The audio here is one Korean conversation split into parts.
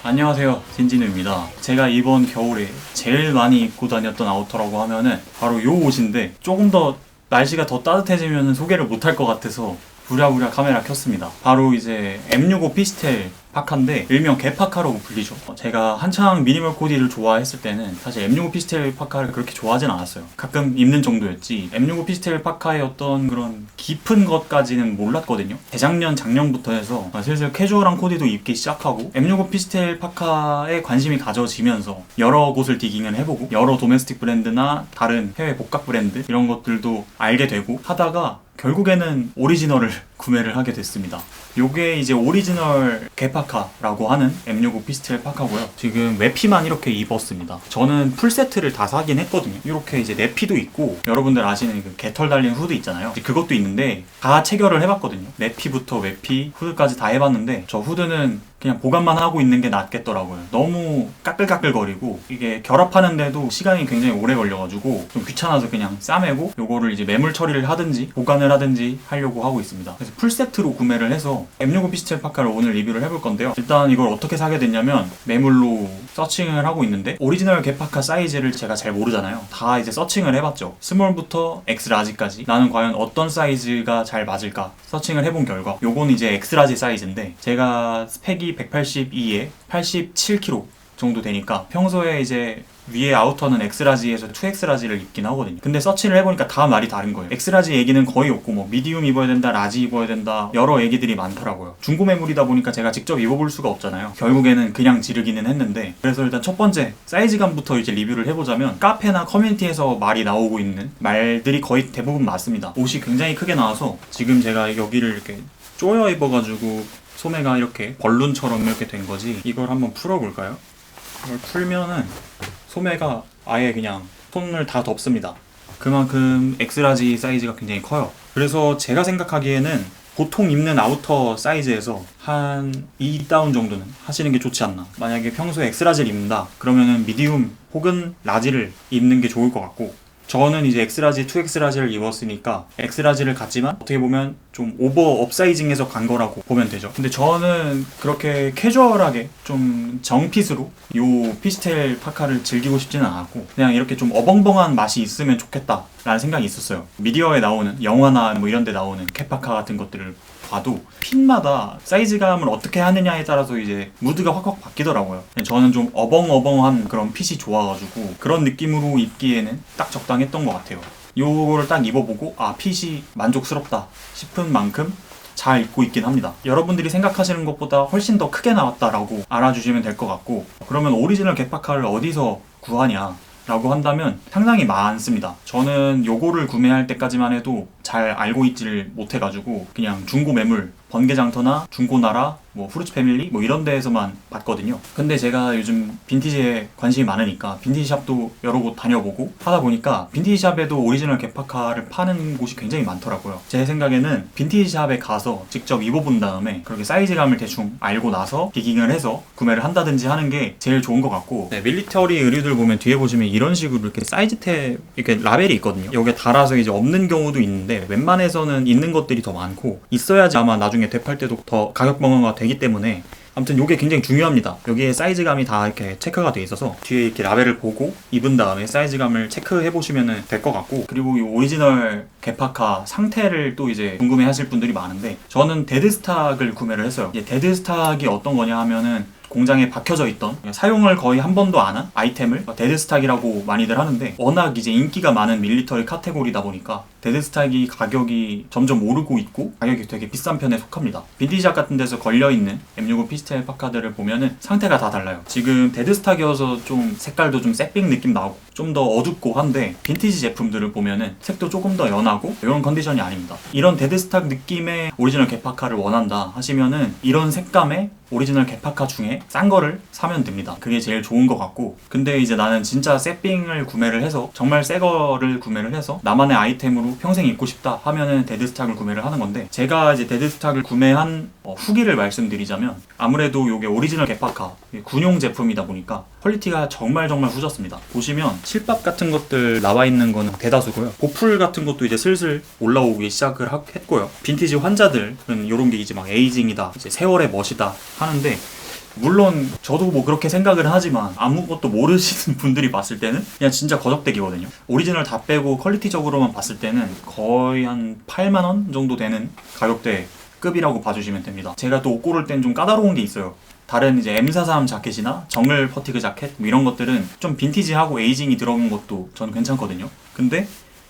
안녕하세요, 진진우입니다. 제가 이번 겨울에 제일 많이 입고 다녔던 아우터라고 하면은 바로 요 옷인데, 조금 더 날씨가 더 따뜻해지면 소개를 못할 것 같아서 부랴부랴 카메라 켰습니다. 바로 이제 M65 피스텔 파카인데 일명 개파카라고 불리죠. 제가 한창 미니멀 코디를 좋아했을 때는 사실 M65 피스텔 파카를 그렇게 좋아하진 않았어요. 가끔 입는 정도였지 M65 피스텔 파카의 어떤 그런 깊은 것까지는 몰랐거든요. 재작년, 작년부터 해서 슬슬 캐주얼한 코디도 입기 시작하고 M65 피스텔 파카에 관심이 가져지면서 여러 곳을 디깅을 해보고 여러 도메스틱 브랜드나 다른 해외 복각 브랜드 이런 것들도 알게 되고 하다가 결국에는 오리지널을 구매를 하게 됐습니다. 요게 이제 오리지널 개파카라고 하는 M65 피스텔 파카고요. 지금 외피만 이렇게 입었습니다. 저는 풀세트를 다 사긴 했거든요. 이렇게 이제 내피도 있고 여러분들 아시는 그 개털 달린 후드 있잖아요. 그것도 있는데 다 체결을 해봤거든요. 내피부터 외피, 후드까지 다 해봤는데 저 후드는 그냥 보관만 하고 있는 게 낫겠더라고요. 너무 까끌까끌거리고 이게 결합하는데도 시간이 굉장히 오래 걸려가지고 좀 귀찮아서 그냥 싸매고 요거를 이제 매물 처리를 하든지 보관을 하든지 하려고 하고 있습니다. 그래서 풀세트로 구매를 해서 M65 피스텔 파카를 오늘 리뷰를 해볼 건데요. 일단 이걸 어떻게 사게 됐냐면 매물로 서칭을 하고 있는데 오리지널 개파카 사이즈를 제가 잘 모르잖아요. 다 이제 서칭을 해봤죠. 스몰부터 엑스라지까지 나는 과연 어떤 사이즈가 잘 맞을까 서칭을 해본 결과 요건 이제 엑스라지 사이즈인데 제가 스펙이 182에 87kg 정도 되니까 평소에 이제 위에 아우터는 엑스라지에서 2엑스라지를 입긴 하거든요. 근데 서치를 해보니까 다 말이 다른 거예요. 엑스라지 얘기는 거의 없고 뭐 미디움 입어야 된다, 라지 입어야 된다 여러 얘기들이 많더라고요. 중고 매물이다 보니까 제가 직접 입어볼 수가 없잖아요. 결국에는 그냥 지르기는 했는데 그래서 일단 첫 번째 사이즈감부터 이제 리뷰를 해보자면 카페나 커뮤니티에서 말이 나오고 있는 말들이 거의 대부분 맞습니다. 옷이 굉장히 크게 나와서 지금 제가 여기를 이렇게 조여 입어가지고 소매가 이렇게 벌룬처럼 이렇게 된 거지. 이걸 한번 풀어볼까요? 이걸 풀면은 소매가 아예 그냥 손을 다 덮습니다. 그만큼 엑스라지 사이즈가 굉장히 커요. 그래서 제가 생각하기에는 보통 입는 아우터 사이즈에서 한 2다운 정도는 하시는 게 좋지 않나. 만약에 평소에 엑스라지를 입는다 그러면은 미디움 혹은 라지를 입는 게 좋을 것 같고, 저는 이제 엑스라지, 2엑스라지를 입었으니까 엑스라지를 갔지만 어떻게 보면 좀 오버 업사이징해서 간 거라고 보면 되죠. 근데 저는 그렇게 캐주얼하게 좀 정핏으로 요 피스텔 파카를 즐기고 싶지는 않았고 그냥 이렇게 좀 어벙벙한 맛이 있으면 좋겠다 라는 생각이 있었어요. 미디어에 나오는 영화나 뭐 이런 데 나오는 캡파카 같은 것들을 봐도 핏마다 사이즈감을 어떻게 하느냐에 따라서 이제 무드가 확확 바뀌더라고요. 저는 좀 어벙어벙한 그런 핏이 좋아가지고 그런 느낌으로 입기에는 딱 적당했던 것 같아요. 요거를 딱 입어보고 아 핏이 만족스럽다 싶은 만큼 잘 입고 있긴 합니다. 여러분들이 생각하시는 것보다 훨씬 더 크게 나왔다라고 알아주시면 될 것 같고, 그러면 오리지널 개파카를 어디서 구하냐 라고 한다면 상당히 많습니다. 저는 요거를 구매할 때까지만 해도 잘 알고 있지를 못해가지고 그냥 중고 매물, 번개장터나 중고나라, 뭐 후르츠 패밀리 뭐 이런 데에서만 봤거든요. 근데 제가 요즘 빈티지에 관심이 많으니까 빈티지 샵도 여러 곳 다녀보고 하다 보니까 빈티지 샵에도 오리지널 개파카를 파는 곳이 굉장히 많더라고요. 제 생각에는 빈티지 샵에 가서 직접 입어본 다음에 그렇게 사이즈감을 대충 알고 나서 디깅을 해서 구매를 한다든지 하는 게 제일 좋은 것 같고, 네, 밀리터리 의류들 보면 뒤에 보시면 이런 식으로 이렇게 사이즈 탭 이렇게 라벨이 있거든요. 여기에 달아서 이제 없는 경우도 있는데 웬만해서는 있는 것들이 더 많고 있어야지 아마 나중에 되팔 때도 더 가격 방어가 되기 때문에 아무튼 이게 굉장히 중요합니다. 여기에 사이즈감이 다 이렇게 체크가 돼 있어서 뒤에 이렇게 라벨을 보고 입은 다음에 사이즈감을 체크해 보시면 될 것 같고, 그리고 이 오리지널 개파카 상태를 또 이제 궁금해 하실 분들이 많은데 저는 데드스탁을 구매를 했어요. 이제 데드스탁이 어떤 거냐 하면은 공장에 박혀져 있던 사용을 거의 한 번도 안 한 아이템을 데드스탁이라고 많이들 하는데, 워낙 이제 인기가 많은 밀리터리 카테고리다 보니까 데드스탁이 가격이 점점 오르고 있고 가격이 되게 비싼 편에 속합니다. 빈티지샵 같은 데서 걸려있는 M65 피스텔 파카들을 보면은 상태가 다 달라요. 지금 데드스탁이어서 좀 색깔도 좀 색 느낌 나고 좀 더 어둡고 한데 빈티지 제품들을 보면은 색도 조금 더 연하고 이런 컨디션이 아닙니다. 이런 데드스탁 느낌의 오리지널 개파카를 원한다 하시면은 이런 색감의 오리지널 개파카 중에 싼 거를 사면 됩니다. 그게 제일 좋은 것 같고, 근데 이제 나는 진짜 새삥을 구매를 해서 정말 새 거를 구매를 해서 나만의 아이템으로 평생 입고 싶다 하면은 데드스탁을 구매를 하는 건데, 제가 이제 데드스탁을 구매한 후기를 말씀드리자면 아무래도 이게 오리지널 개파카 군용 제품이다 보니까 퀄리티가 정말 후졌습니다. 보시면 실밥 같은 것들 나와 있는 거는 대다수고요. 보풀 같은 것도 이제 슬슬 올라오기 시작을 했고요. 빈티지 환자들은 이런 게 이제 막 에이징이다, 이제 세월의 멋이다 하는데 물론 저도 뭐 그렇게 생각을 하지만 아무것도 모르시는 분들이 봤을 때는 그냥 진짜 거적대기거든요. 오리지널 다 빼고 퀄리티적으로만 봤을 때는 거의 한 8만원 정도 되는 가격대 급이라고 봐주시면 됩니다. 제가 또 옷 고를 땐 좀 까다로운 게 있어요. 다른 이제 M43 자켓이나 정글 퍼티그 자켓 뭐 이런 것들은 좀 빈티지하고 에이징이 들어간 것도 저는 괜찮거든요. 근데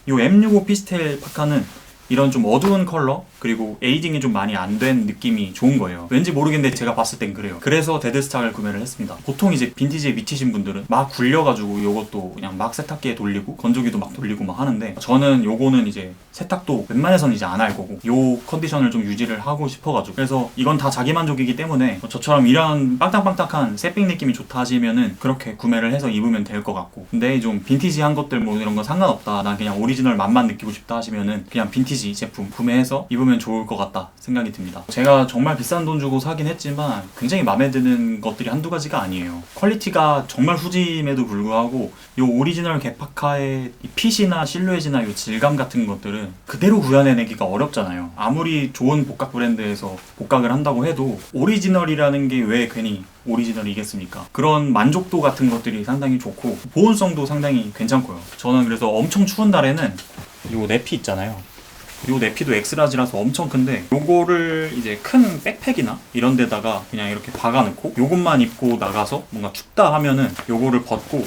이 M65 피스텔 파카는 이런 좀 어두운 컬러 그리고 에이징이 좀 많이 안 된 느낌이 좋은 거예요. 왠지 모르겠는데 제가 봤을 땐 그래요. 그래서 데드스탁을 구매를 했습니다. 보통 이제 빈티지에 미치신 분들은 막 굴려가지고 요것도 그냥 막 세탁기에 돌리고 건조기도 막 돌리고 막 하는데 저는 요거는 이제 세탁도 웬만해서는 이제 안 할 거고 요 컨디션을 좀 유지를 하고 싶어가지고 그래서 이건 다 자기 만족이기 때문에 저처럼 이런 빵딱빵딱한 새삥 느낌이 좋다 하시면은 그렇게 구매를 해서 입으면 될 것 같고 근데 좀 빈티지한 것들 뭐 이런 거 상관없다 난 그냥 오리지널 맛만 느끼고 싶다 하시면은 그냥 빈티지 제품 구매해서 입으면 좋을 것 같다 생각이 듭니다. 제가 정말 비싼 돈 주고 사긴 했지만 굉장히 마음에 드는 것들이 한두 가지가 아니에요. 퀄리티가 정말 후짐에도 불구하고 이 오리지널 개파카의 이 핏이나 실루엣이나 이 질감 같은 것들은 그대로 구현해내기가 어렵잖아요. 아무리 좋은 복각 브랜드에서 복각을 한다고 해도 오리지널이라는 게 왜 괜히 오리지널이겠습니까? 그런 만족도 같은 것들이 상당히 좋고 보온성도 상당히 괜찮고요. 저는 그래서 엄청 추운 날에는 이 내피 있잖아요. 요 내피도 엑스라지라서 엄청 큰데 요거를 이제 큰 백팩이나 이런 데다가 그냥 이렇게 박아놓고 요것만 입고 나가서 뭔가 춥다 하면은 요거를 벗고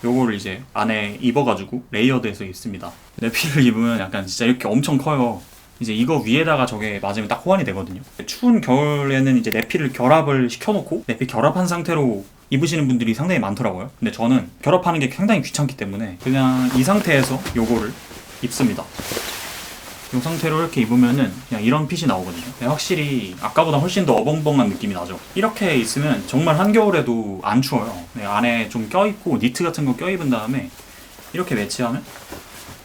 요거를 이제 안에 입어가지고 레이어드해서 입습니다. 내피를 입으면 약간 진짜 이렇게 엄청 커요. 이제 이거 위에다가 저게 맞으면 딱 호환이 되거든요. 추운 겨울에는 이제 내피를 결합을 시켜놓고 내피 결합한 상태로 입으시는 분들이 상당히 많더라고요. 근데 저는 결합하는 게 상당히 귀찮기 때문에 그냥 이 상태에서 요거를 입습니다. 이 상태로 이렇게 입으면은 그냥 이런 핏이 나오거든요. 확실히 아까보다 훨씬 더 어벙벙한 느낌이 나죠. 이렇게 있으면 정말 한겨울에도 안 추워요. 안에 좀 껴입고 니트 같은 거 껴입은 다음에 이렇게 매치하면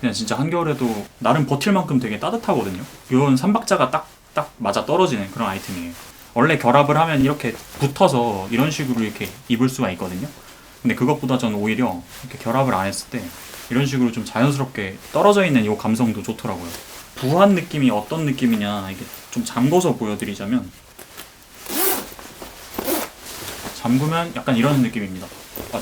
그냥 진짜 한겨울에도 나름 버틸 만큼 되게 따뜻하거든요. 이런 삼박자가 딱 맞아 떨어지는 그런 아이템이에요. 원래 결합을 하면 이렇게 붙어서 이런 식으로 이렇게 입을 수가 있거든요. 근데 그것보다 저는 오히려 이렇게 결합을 안 했을 때 이런 식으로 좀 자연스럽게 떨어져 있는 이 감성도 좋더라고요. 부한 느낌이 어떤 느낌이냐 이게 좀 잠궈서 보여드리자면 잠그면 약간 이런 느낌입니다.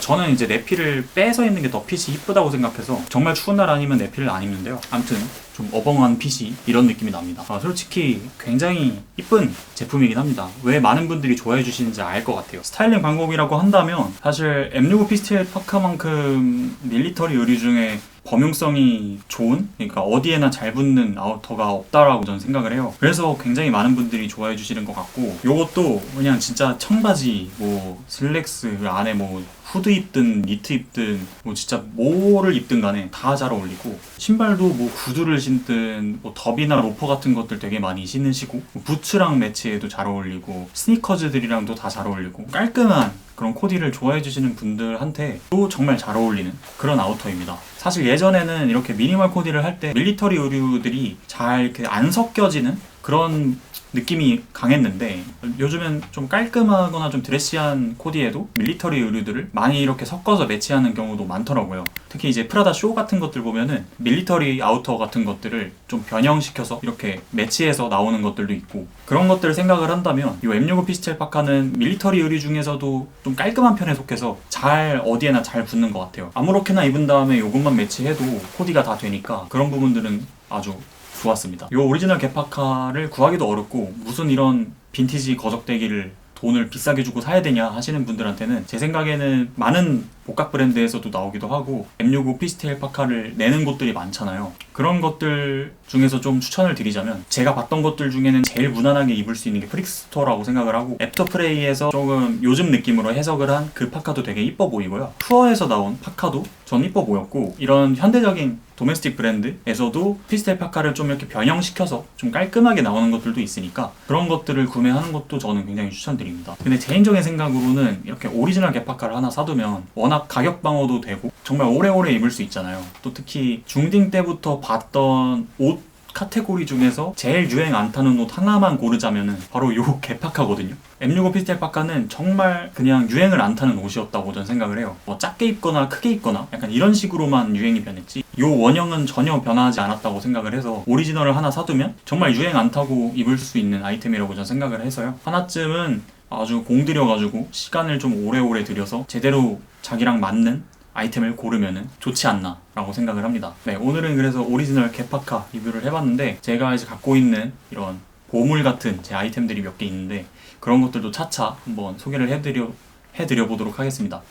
저는 이제 내피를 빼서 입는 게 더 핏이 이쁘다고 생각해서 정말 추운 날 아니면 내피를 안 입는데요. 아무튼 좀 어벙한 핏이 이런 느낌이 납니다. 솔직히 굉장히 이쁜 제품이긴 합니다. 왜 많은 분들이 좋아해 주시는지 알 것 같아요. 스타일링 방법이라고 한다면 사실 M65 피스텔 파카만큼 밀리터리 의류 중에 범용성이 좋은, 그러니까 어디에나 잘 붙는 아우터가 없다라고 저는 생각을 해요. 그래서 굉장히 많은 분들이 좋아해 주시는 것 같고 요것도 그냥 진짜 청바지, 뭐 슬랙스 그 안에 뭐 후드 입든 니트 입든 뭐 진짜 뭐를 입든 간에 다 잘 어울리고 신발도 뭐 구두를 신든 뭐 더비나 로퍼 같은 것들 되게 많이 신으시고 뭐 부츠랑 매치해도 잘 어울리고 스니커즈들이랑도 다 잘 어울리고 깔끔한 그런 코디를 좋아해 주시는 분들한테 또 정말 잘 어울리는 그런 아우터입니다. 사실 예전에는 이렇게 미니멀 코디를 할 때 밀리터리 의류들이 잘 이렇게 안 섞여지는 그런 느낌이 강했는데 요즘엔 좀 깔끔하거나 좀 드레시한 코디에도 밀리터리 의류들을 많이 이렇게 섞어서 매치하는 경우도 많더라고요. 특히 이제 프라다 쇼 같은 것들 보면은 밀리터리 아우터 같은 것들을 좀 변형시켜서 이렇게 매치해서 나오는 것들도 있고 그런 것들을 생각을 한다면 이 M65 피스텔 파카는 밀리터리 의류 중에서도 좀 깔끔한 편에 속해서 잘 어디에나 잘 붙는 것 같아요. 아무렇게나 입은 다음에 이것만 매치해도 코디가 다 되니까 그런 부분들은 아주 좋았습니다. 이 오리지널 개파카를 구하기도 어렵고 무슨 이런 빈티지 거적대기를 돈을 비싸게 주고 사야 되냐 하시는 분들한테는 제 생각에는 많은 복각 브랜드에서도 나오기도 하고 M65 피스텔 파카를 내는 곳들이 많잖아요. 그런 것들 중에서 좀 추천을 드리자면 제가 봤던 것들 중에는 제일 무난하게 입을 수 있는 게 프릭스토어라고 생각을 하고 애프터프레이에서 조금 요즘 느낌으로 해석을 한 그 파카도 되게 이뻐 보이고요. 투어에서 나온 파카도 전 이뻐 보였고 이런 현대적인 도메스틱 브랜드에서도 피스텔 파카를 좀 이렇게 변형시켜서 좀 깔끔하게 나오는 것들도 있으니까 그런 것들을 구매하는 것도 저는 굉장히 추천드립니다. 근데 개인적인 생각으로는 이렇게 오리지널 개파카를 하나 사두면 워낙 가격 방어도 되고 정말 오래오래 입을 수 있잖아요. 또 특히 중딩 때부터 봤던 옷 카테고리 중에서 제일 유행 안 타는 옷 하나만 고르자면은 바로 요 개파카거든요. M65 피스텔 파카는 정말 그냥 유행을 안 타는 옷이었다고 저는 생각을 해요. 뭐 작게 입거나 크게 입거나 약간 이런 식으로만 유행이 변했지 요 원형은 전혀 변하지 않았다고 생각을 해서 오리지널을 하나 사두면 정말 유행 안 타고 입을 수 있는 아이템이라고 저는 생각을 해서요. 하나쯤은 아주 공들여가지고 시간을 좀 오래오래 들여서 제대로 자기랑 맞는 아이템을 고르면은 좋지 않나 라고 생각을 합니다. 네, 오늘은 그래서 오리지널 개파카 리뷰를 해봤는데, 제가 이제 갖고 있는 이런 보물 같은 제 아이템들이 몇 개 있는데 그런 것들도 차차 한번 소개를 해드려 보도록 하겠습니다.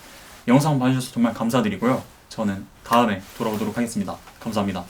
영상 봐주셔서 정말 감사드리고요. 저는 다음에 돌아오도록 하겠습니다. 감사합니다.